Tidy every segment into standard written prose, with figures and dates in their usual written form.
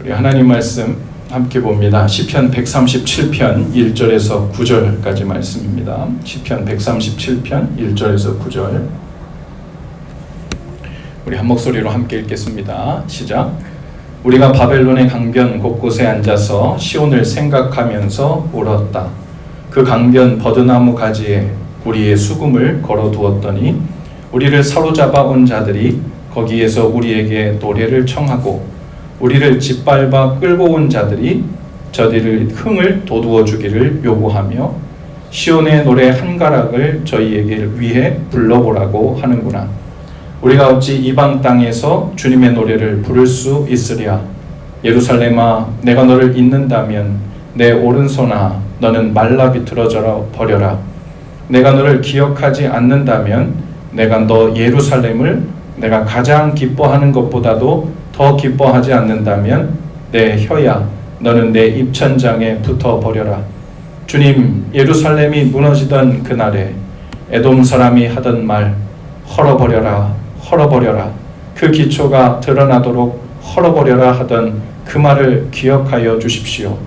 우리 하나님 말씀 함께 봅니다. 시편 137편 1절에서 9절까지 말씀입니다. 시편 137편 1절에서 9절. 우리 한 목소리로 함께 읽겠습니다. 시작. 우리가 바벨론의 강변 곳곳에 앉아서 시온을 생각하면서 울었다. 그 강변 버드나무 가지에 우리의 수금을 걸어두었더니 우리를 사로잡아 온 자들이 거기에서 우리에게 노래를 청하고 우리를 짓밟아 끌고 온 자들이 저희를 흥을 돋우어 주기를 요구하며 시온의 노래 한 가락을 저희에게 위해 불러보라고 하는구나. 우리가 어찌 이방 땅에서 주님의 노래를 부를 수 있으랴. 예루살렘아, 내가 너를 잊는다면 내 오른손아, 너는 말라 비틀어져 버려라. 내가 너를 기억하지 않는다면 내가 너 예루살렘을 내가 가장 기뻐하는 것보다도 더 기뻐하지 않는다면 내 혀야, 너는 내 입천장에 붙어 버려라. 주님, 예루살렘이 무너지던 그날에 에돔 사람이 하던 말, 헐어버려라, 헐어버려라, 그 기초가 드러나도록 헐어버려라 하던 그 말을 기억하여 주십시오.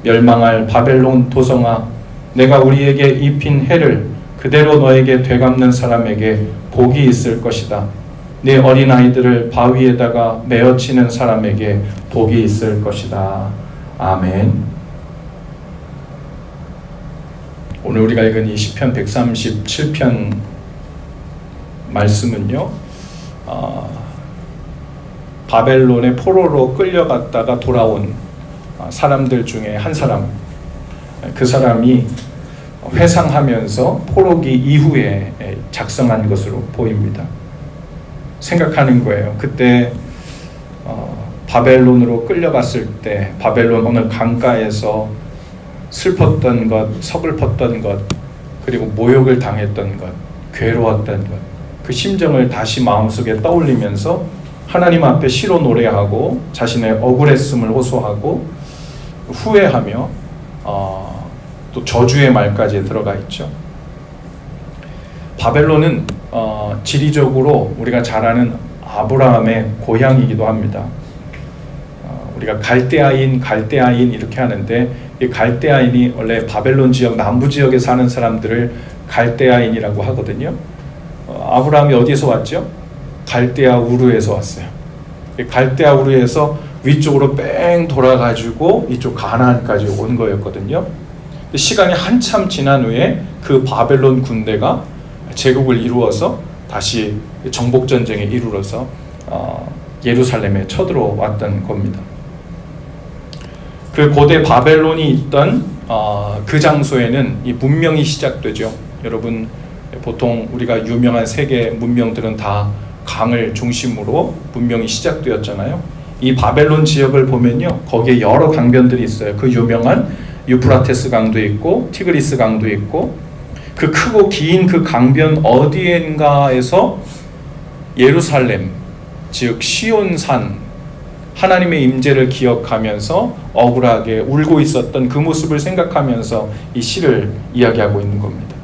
멸망할 바벨론 도성아, 내가 우리에게 입힌 해를 그대로 너에게 되갚는 사람에게 복이 있을 것이다. 네 어린아이들을 바위에다가 메어치는 사람에게 복이 있을 것이다. 아멘. 오늘 우리가 읽은 이 시편 137편 말씀은요, 바벨론의 포로로 끌려갔다가 돌아온 사람들 중에 한 사람, 그 사람이 회상하면서 포로기 이후에 작성한 것으로 보입니다. 생각하는 거예요. 그때 바벨론으로 끌려갔을 때 바벨론 어느 강가에서 슬펐던 것, 서글펐던 것, 그리고 모욕을 당했던 것, 괴로웠던 것, 그 심정을 다시 마음속에 떠올리면서 하나님 앞에 시로 노래하고 자신의 억울했음을 호소하고 후회하며 또 저주의 말까지 들어가 있죠. 바벨론은 지리적으로 우리가 잘 아는 아브라함의 고향이기도 합니다. 우리가 갈대아인 이렇게 하는데, 이 갈대아인이 원래 바벨론 지역 남부 지역에 사는 사람들을 갈대아인이라고 하거든요. 아브라함이 어디에서 왔죠? 갈대아 우르에서 왔어요. 갈대아 우르에서 위쪽으로 뺑 돌아가지고 이쪽 가나안까지 온 거였거든요. 시간이 한참 지난 후에 그 바벨론 군대가 제국을 이루어서 다시 정복전쟁에 이르러서 예루살렘에 쳐들어왔던 겁니다. 그 고대 바벨론이 있던 그 장소에는 이 문명이 시작되죠. 여러분, 보통 우리가 유명한 세계 문명들은 다 강을 중심으로 문명이 시작되었잖아요. 이 바벨론 지역을 보면요, 거기에 여러 강변들이 있어요. 그 유명한 유프라테스 강도 있고 티그리스 강도 있고, 그 크고 긴 그 강변 어디엔가에서 예루살렘, 즉 시온산, 하나님의 임재를 기억하면서 억울하게 울고 있었던 그 모습을 생각하면서 이 시를 이야기하고 있는 겁니다.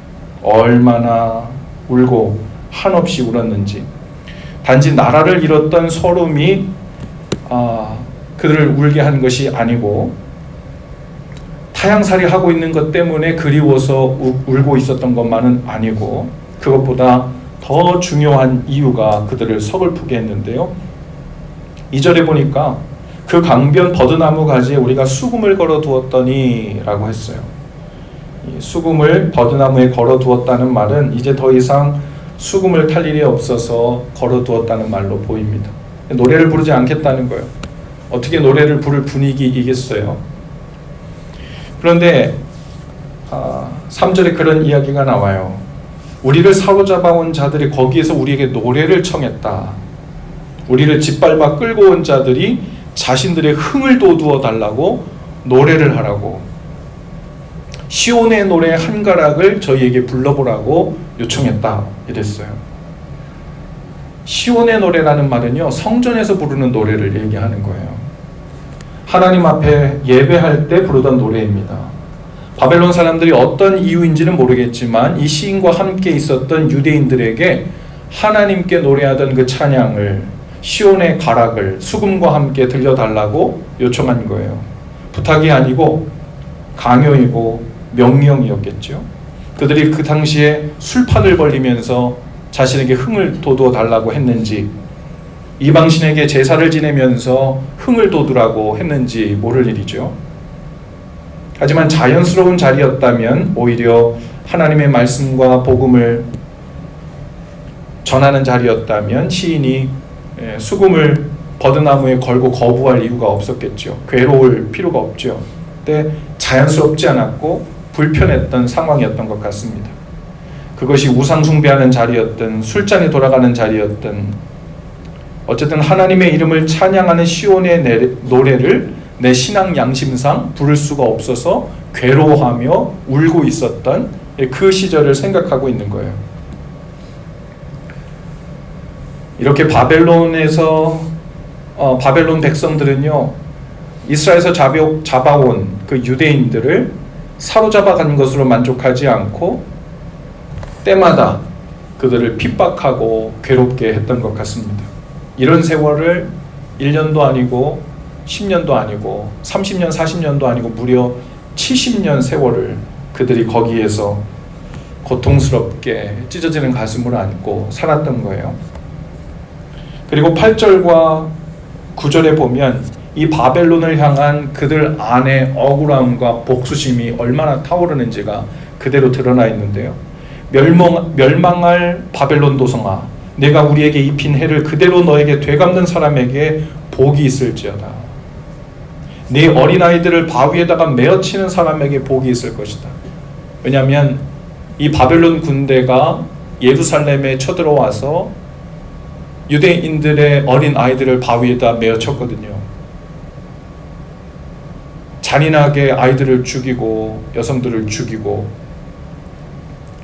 얼마나 울고 한없이 울었는지. 단지 나라를 잃었던 소름이 그들을 울게 한 것이 아니고, 타향살이 하고 있는 것 때문에 그리워서 울고 있었던 것만은 아니고, 그것보다 더 중요한 이유가 그들을 서글프게 했는데요. 2절에 보니까 그 강변 버드나무 가지에 우리가 수금을 걸어두었더니 라고 했어요. 이 수금을 버드나무에 걸어두었다는 말은 이제 더 이상 수금을 탈 일이 없어서 걸어두었다는 말로 보입니다. 노래를 부르지 않겠다는 거예요. 어떻게 노래를 부를 분위기이겠어요? 그런데 3절에 그런 이야기가 나와요. 우리를 사로잡아 온 자들이 거기에서 우리에게 노래를 청했다. 우리를 짓밟아 끌고 온 자들이 자신들의 흥을 돋우어 달라고 노래를 하라고, 시온의 노래 한 가락을 저희에게 불러보라고 요청했다 이랬어요. 시온의 노래라는 말은요, 성전에서 부르는 노래를 얘기하는 거예요. 하나님 앞에 예배할 때 부르던 노래입니다. 바벨론 사람들이 어떤 이유인지는 모르겠지만 이 시인과 함께 있었던 유대인들에게 하나님께 노래하던 그 찬양을 시온의 가락을 수금과 함께 들려달라고 요청한 거예요. 부탁이 아니고 강요이고 명령이었겠죠. 그들이 그 당시에 술판을 벌리면서 자신에게 흥을 돋워 달라고 했는지, 이방신에게 제사를 지내면서 흥을 돋우라고 했는지 모를 일이죠. 하지만 자연스러운 자리였다면, 오히려 하나님의 말씀과 복음을 전하는 자리였다면 시인이 수금을 버드나무에 걸고 거부할 이유가 없었겠죠. 괴로울 필요가 없죠. 근데 자연스럽지 않았고 불편했던 상황이었던 것 같습니다. 그것이 우상 숭배하는 자리였든 술잔이 돌아가는 자리였든, 어쨌든 하나님의 이름을 찬양하는 시온의 노래를 내 신앙 양심상 부를 수가 없어서 괴로워하며 울고 있었던 그 시절을 생각하고 있는 거예요. 이렇게 바벨론 백성들은요, 이스라엘에서 잡아온 그 유대인들을 사로잡아 간 것으로 만족하지 않고 때마다 그들을 핍박하고 괴롭게 했던 것 같습니다. 이런 세월을 1년도 아니고 10년도 아니고 30년, 40년도 아니고 무려 70년 세월을 그들이 거기에서 고통스럽게 찢어지는 가슴을 안고 살았던 거예요. 그리고 8절과 9절에 보면 이 바벨론을 향한 그들 안의 억울함과 복수심이 얼마나 타오르는지가 그대로 드러나 있는데요. 멸망할 바벨론 도성아, 내가 우리에게 입힌 해를 그대로 너에게 되갚는 사람에게 복이 있을지어다. 네 어린아이들을 바위에다가 메어치는 사람에게 복이 있을 것이다. 왜냐하면 이 바벨론 군대가 예루살렘에 쳐들어와서 유대인들의 어린아이들을 바위에다 메어쳤거든요. 잔인하게 아이들을 죽이고 여성들을 죽이고,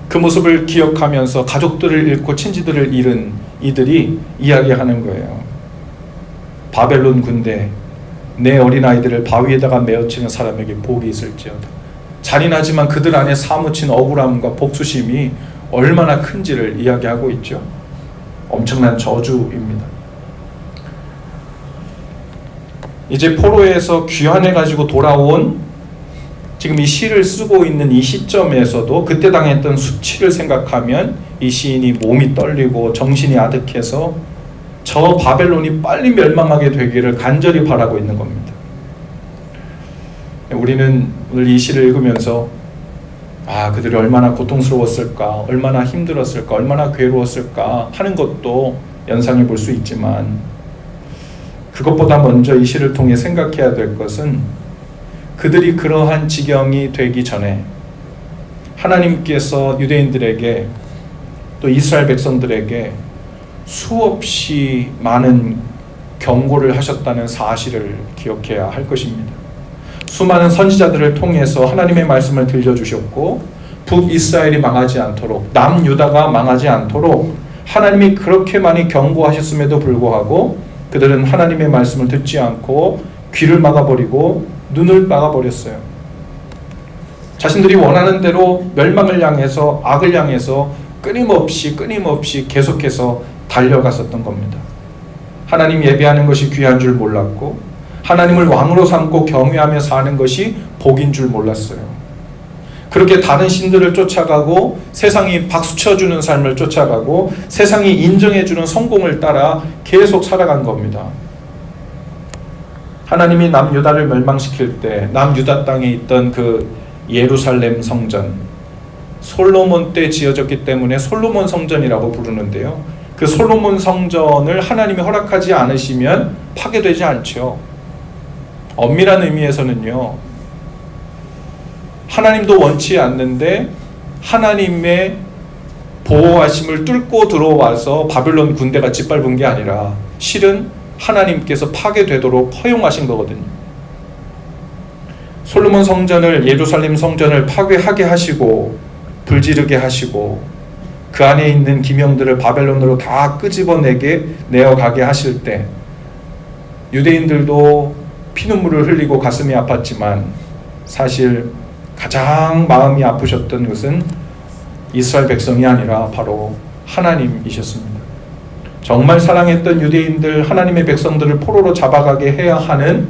그 모습을 기억하면서 가족들을 잃고 친지들을 잃은 이들이 이야기하는 거예요. 바벨론 군대, 내 어린아이들을 바위에다가 메어치는 사람에게 복이 있을지어다. 잔인하지만 그들 안에 사무친 억울함과 복수심이 얼마나 큰지를 이야기하고 있죠. 엄청난 저주입니다. 이제 포로에서 귀환해가지고 돌아온 지금 이 시를 쓰고 있는 이 시점에서도 그때 당했던 수치를 생각하면 이 시인이 몸이 떨리고 정신이 아득해서 저 바벨론이 빨리 멸망하게 되기를 간절히 바라고 있는 겁니다. 우리는 오늘 이 시를 읽으면서 그들이 얼마나 고통스러웠을까, 얼마나 힘들었을까, 얼마나 괴로웠을까 하는 것도 연상해 볼 수 있지만, 그것보다 먼저 이 시를 통해 생각해야 될 것은 그들이 그러한 지경이 되기 전에 하나님께서 유대인들에게 또 이스라엘 백성들에게 수없이 많은 경고를 하셨다는 사실을 기억해야 할 것입니다. 수많은 선지자들을 통해서 하나님의 말씀을 들려주셨고, 북이스라엘이 망하지 않도록, 남유다가 망하지 않도록 하나님이 그렇게 많이 경고하셨음에도 불구하고 그들은 하나님의 말씀을 듣지 않고 귀를 막아버리고 눈을 막아버렸어요. 자신들이 원하는 대로 멸망을 향해서, 악을 향해서 끊임없이 계속해서 달려갔었던 겁니다. 하나님 예배하는 것이 귀한 줄 몰랐고, 하나님을 왕으로 삼고 경외하며 사는 것이 복인 줄 몰랐어요. 그렇게 다른 신들을 쫓아가고 세상이 박수쳐주는 삶을 쫓아가고 세상이 인정해주는 성공을 따라 계속 살아간 겁니다. 하나님이 남유다를 멸망시킬 때 남유다 땅에 있던 그 예루살렘 성전, 솔로몬 때 지어졌기 때문에 솔로몬 성전이라고 부르는데요. 그 솔로몬 성전을 하나님이 허락하지 않으시면 파괴되지 않죠. 엄밀한 의미에서는요, 하나님도 원치 않는데 하나님의 보호하심을 뚫고 들어와서 바벨론 군대가 짓밟은 게 아니라 실은 하나님께서 파괴되도록 허용하신 거거든요. 솔로몬 성전을, 예루살렘 성전을 파괴하게 하시고 불지르게 하시고 그 안에 있는 기명들을 바벨론으로 다 끄집어내게 내어가게 하실 때 유대인들도 피눈물을 흘리고 가슴이 아팠지만 사실 가장 마음이 아프셨던 것은 이스라엘 백성이 아니라 바로 하나님이셨습니다. 정말 사랑했던 유대인들, 하나님의 백성들을 포로로 잡아가게 해야 하는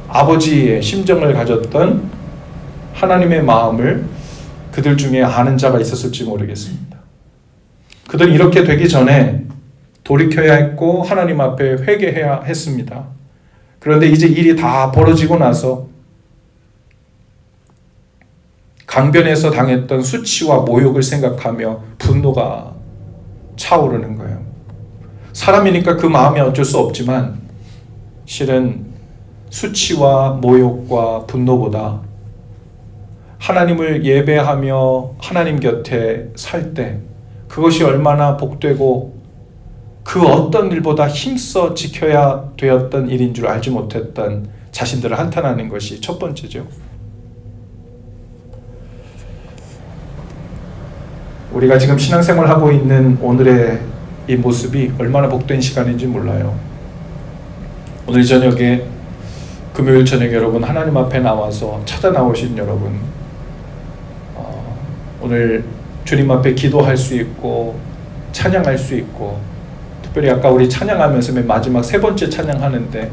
아버지의 심정을 가졌던 하나님의 마음을 그들 중에 아는 자가 있었을지 모르겠습니다. 그들이 이렇게 되기 전에 돌이켜야 했고 하나님 앞에 회개해야 했습니다. 그런데 이제 일이 다 벌어지고 나서 강변에서 당했던 수치와 모욕을 생각하며 분노가 차오르는 거예요. 사람이니까 그 마음이 어쩔 수 없지만 실은 수치와 모욕과 분노보다 하나님을 예배하며 하나님 곁에 살 때 그것이 얼마나 복되고 그 어떤 일보다 힘써 지켜야 되었던 일인 줄 알지 못했던 자신들을 한탄하는 것이 첫 번째죠. 우리가 지금 신앙생활을 하고 있는 오늘의 이 모습이 얼마나 복된 시간인지 몰라요. 오늘 저녁에 금요일 저녁 여러분 하나님 앞에 나와서 찾아 나오신 여러분, 오늘 주님 앞에 기도할 수 있고 찬양할 수 있고, 특별히 아까 우리 찬양하면서 맨 마지막 세 번째 찬양하는데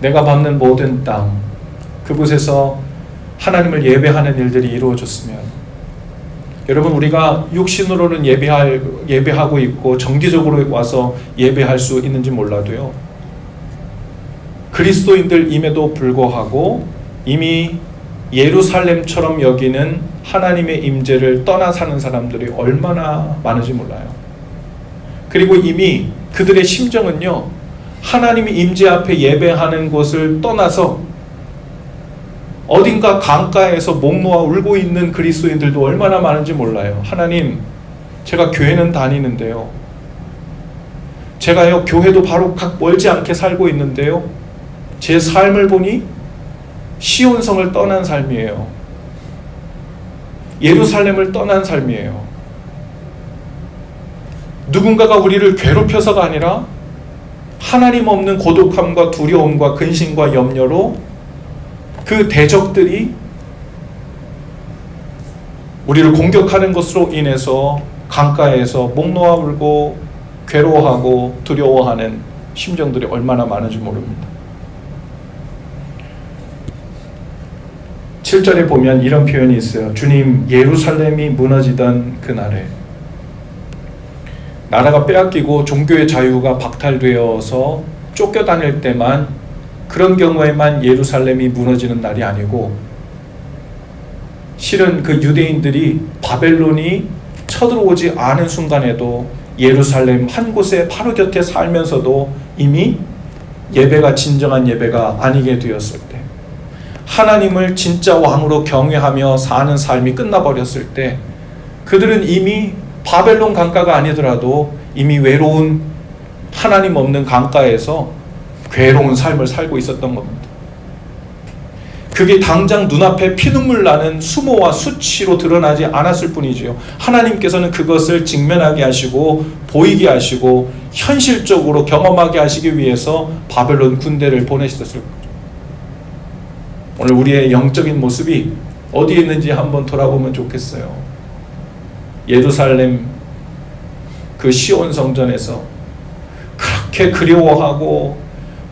내가 밟는 모든 땅, 그곳에서 하나님을 예배하는 일들이 이루어졌으면, 여러분 우리가 육신으로는 예배하고 있고 정기적으로 와서 예배할 수 있는지 몰라도요, 그리스도인들임에도 불구하고 이미 예루살렘처럼 여기는 하나님의 임재를 떠나 사는 사람들이 얼마나 많은지 몰라요. 그리고 이미 그들의 심정은요, 하나님의 임재 앞에 예배하는 곳을 떠나서 어딘가 강가에서 목 놓아 울고 있는 그리스도인들도 얼마나 많은지 몰라요. 하나님, 제가 교회는 다니는데요, 제가요 교회도 바로 각 멀지 않게 살고 있는데요, 제 삶을 보니 시온성을 떠난 삶이에요. 예루살렘을 떠난 삶이에요. 누군가가 우리를 괴롭혀서가 아니라 하나님 없는 고독함과 두려움과 근심과 염려로 그 대적들이 우리를 공격하는 것으로 인해서 강가에서 목 놓아 울고 괴로워하고 두려워하는 심정들이 얼마나 많은지 모릅니다. 7절에 보면 이런 표현이 있어요. 주님, 예루살렘이 무너지던 그날에, 나라가 빼앗기고 종교의 자유가 박탈되어서 쫓겨다닐 때만, 그런 경우에만 예루살렘이 무너지는 날이 아니고, 실은 그 유대인들이 바벨론이 쳐들어오지 않은 순간에도 예루살렘 한 곳에 바로 곁에 살면서도 이미 예배가 진정한 예배가 아니게 되었을 때, 하나님을 진짜 왕으로 경외하며 사는 삶이 끝나버렸을 때, 그들은 이미 바벨론 강가가 아니더라도 이미 외로운 하나님 없는 강가에서 괴로운 삶을 살고 있었던 겁니다. 그게 당장 눈앞에 피눈물 나는 수모와 수치로 드러나지 않았을 뿐이지요. 하나님께서는 그것을 직면하게 하시고 보이게 하시고 현실적으로 경험하게 하시기 위해서 바벨론 군대를 보내셨을 거죠. 오늘 우리의 영적인 모습이 어디에 있는지 한번 돌아보면 좋겠어요. 예루살렘 그 시온 성전에서 그렇게 그리워하고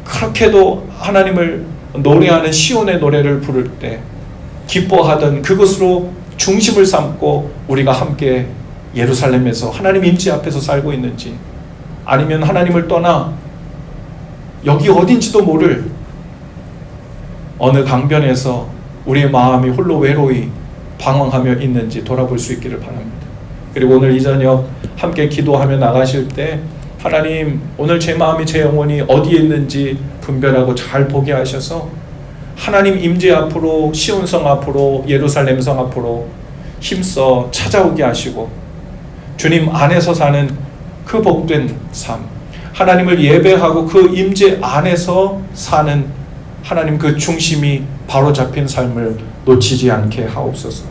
그렇게도 하나님을 노래하는 시온의 노래를 부를 때 기뻐하던 그것으로 중심을 삼고 우리가 함께 예루살렘에서 하나님 임재 앞에서 살고 있는지, 아니면 하나님을 떠나 여기 어딘지도 모를 어느 강변에서 우리의 마음이 홀로 외로이 방황하며 있는지 돌아볼 수 있기를 바랍니다. 그리고 오늘 이 저녁 함께 기도하며 나가실 때, 하나님, 오늘 제 마음이 제 영혼이 어디에 있는지 분별하고 잘 보게 하셔서 하나님 임재 앞으로, 시온성 앞으로, 예루살렘 성 앞으로 힘써 찾아오게 하시고, 주님 안에서 사는 그 복된 삶, 하나님을 예배하고 그 임재 안에서 사는 하나님 그 중심이 바로잡힌 삶을 놓치지 않게 하옵소서.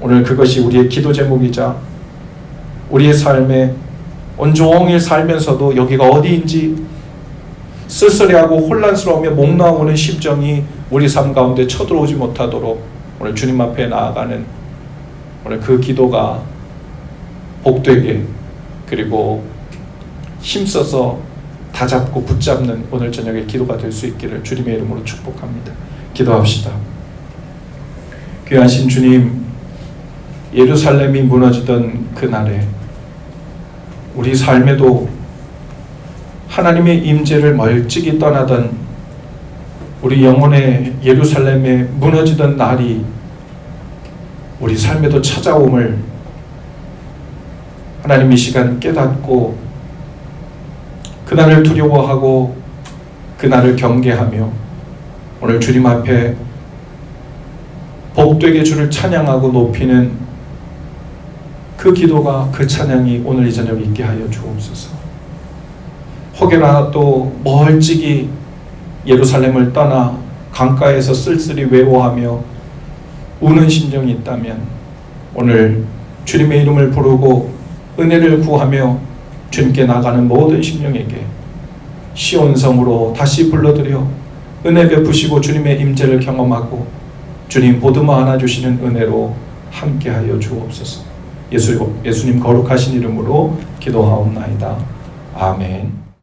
오늘 그것이 우리의 기도 제목이자 우리의 삶에 온종일 살면서도 여기가 어디인지 쓸쓸해하고 혼란스러우며 목 놓아오는 심정이 우리 삶 가운데 쳐들어오지 못하도록 오늘 주님 앞에 나아가는 오늘 그 기도가 복되게, 그리고 힘써서 다잡고 붙잡는 오늘 저녁의 기도가 될 수 있기를 주님의 이름으로 축복합니다. 기도합시다. 귀하신 주님, 예루살렘이 무너지던 그날에 우리 삶에도 하나님의 임재를 멀찍이 떠나던 우리 영혼의 예루살렘에 무너지던 날이 우리 삶에도 찾아옴을 하나님 이 시간 깨닫고 그날을 두려워하고 그날을 경계하며 오늘 주님 앞에 복되게 주를 찬양하고 높이는 그 기도가, 그 찬양이 오늘 이 저녁 있게 하여 주옵소서. 혹여라도 멀찍이 예루살렘을 떠나 강가에서 쓸쓸히 외워하며 우는 심정이 있다면 오늘 주님의 이름을 부르고 은혜를 구하며 주님께 나가는 모든 심령에게 시온성으로 다시 불러들여 은혜 베푸시고 주님의 임재를 경험하고 주님 보듬어 안아주시는 은혜로 함께하여 주옵소서. 예수님 거룩하신 이름으로 기도하옵나이다. 아멘.